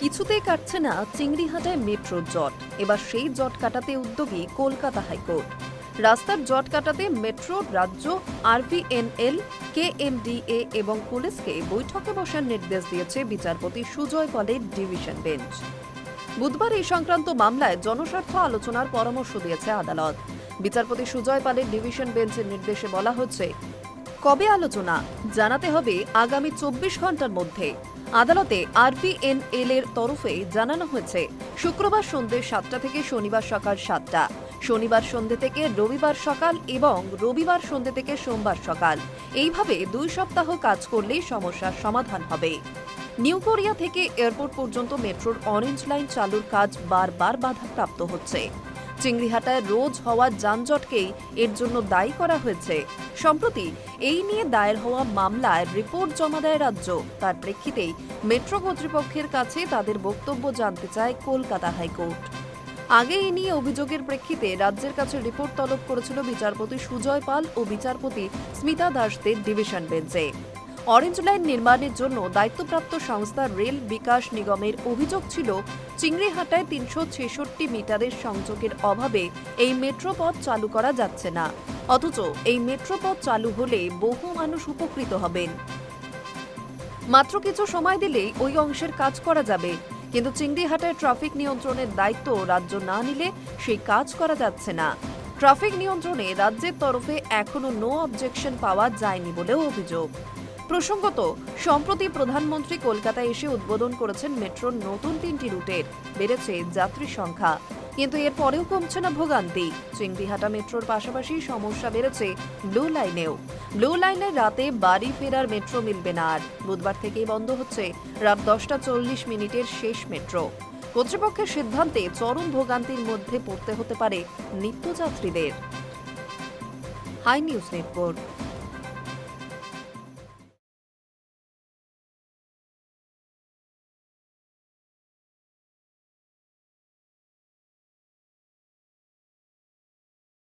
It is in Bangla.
কিছুতেই কাটছে না চিংড়িহাটায় মেট্রোর জট। এবার সেই জট কাটাতে উদ্যোগী কলকাতা হাইকোর্ট। রাস্তার জট কাটাতে মেট্রো, রাজ্য, আরভিএনএল, কেএমডিএ এবং পুলিশকে বৈঠকে বসার নির্দেশ দিয়েছে বিচারপতি সুজয় পলের ডিভিশন বেঞ্চ। বুধবার এই সংক্রান্ত মামলায় জনস্বার্থ আলোচনার পরামর্শ দিয়েছে আদালত। বিচারপতি সুজয় পালের ডিভিশন বেঞ্চের নির্দেশে বলা হচ্ছে, কবে আলোচনা জানাতে হবে আগামী 24 ঘন্টার মধ্যে। আদালতে আরভিএনএল এর তরফে জানানো হয়েছে শুক্রবার সন্ধ্যে 7টা থেকে শনিবার সকাল 7টা, শনিবার সন্ধ্যে থেকে রবিবার সকাল এবং রবিবার সন্ধ্যে থেকে সোমবার সকাল, এইভাবে 2 সপ্তাহ কাজ করলেই সমস্যার সমাধান হবে। নিউ কোরিয়া থেকে এয়ারপোর্ট পর্যন্ত মেট্রোর অরেঞ্জ লাইন চালুর কাজ বারবার বাধাপ্রাপ্ত হচ্ছে। চিংড়িহাটায় রোজ হওয়া যানজটকেই এর জন্য দায়ী করা হয়েছে। সম্প্রতি এই নিয়ে দায়ের হওয়া মামলায় রিপোর্ট জমা দেয় রাজ্য। তার প্রেক্ষিতেই মেট্রো কর্তৃপক্ষের কাছে তাদের বক্তব্য জানতে চায় কলকাতা হাইকোর্ট। আগে এই নিয়ে অভিযোগের প্রেক্ষিতে রাজ্যের কাছে রিপোর্ট তলব করেছিল বিচারপতি সুজয় পাল ও বিচারপতি স্মিতা দাসদের ডিভিশন বেঞ্চে। অরেঞ্জ লাইন নির্মাণের জন্য দায়িত্বপ্রাপ্ত সংস্থা রেল বিকাশ নিগমের অভিযোগ ছিল, চিংড়িহাটায় 366 মিটারের সংযোগের অভাবে এই মেট্রো পথ চালু করা যাচ্ছে না। অথচ এই মেট্রো পথ চালু হলে বহু মানুষ উপকৃত হবেন। মাত্র কিছু সময় দিলেই ওই অংশের কাজ করা যাবে। কিন্তু চিংড়িহাটায় ট্রাফিক নিয়ন্ত্রণের দায়িত্ব রাজ্য না নিলে সেই কাজ করা যাচ্ছে না। ট্রাফিক নিয়ন্ত্রণে রাজ্যের তরফে এখনো নো অবজেকশন পাওয়া যায়নি বলেও অভিযোগ। প্রসঙ্গত, সম্প্রতি প্রধানমন্ত্রী কলকাতায় এসে উদ্বোধন করেছেন মেট্রোর নতুন 3টি রুটের। বেড়েছে যাত্রী সংখ্যা, কিন্তু এর পরেও কমছে না ভোগান্তি। চিংড়িহাটা মেট্রোর পাশাপাশি সমস্যা বেড়েছে ব্লু লাইনেও। ব্লু লাইনে রাতে বাড়ি ফেরার মেট্রো মিলবে না আর। বুধবার থেকেই বন্ধ হচ্ছে রাত 10টা 40 মিনিটের শেষ মেট্রো। কর্তৃপক্ষের সিদ্ধান্তে চরম ভোগান্তির মধ্যে পড়তে হতে পারে নিত্যযাত্রীদের। High news network.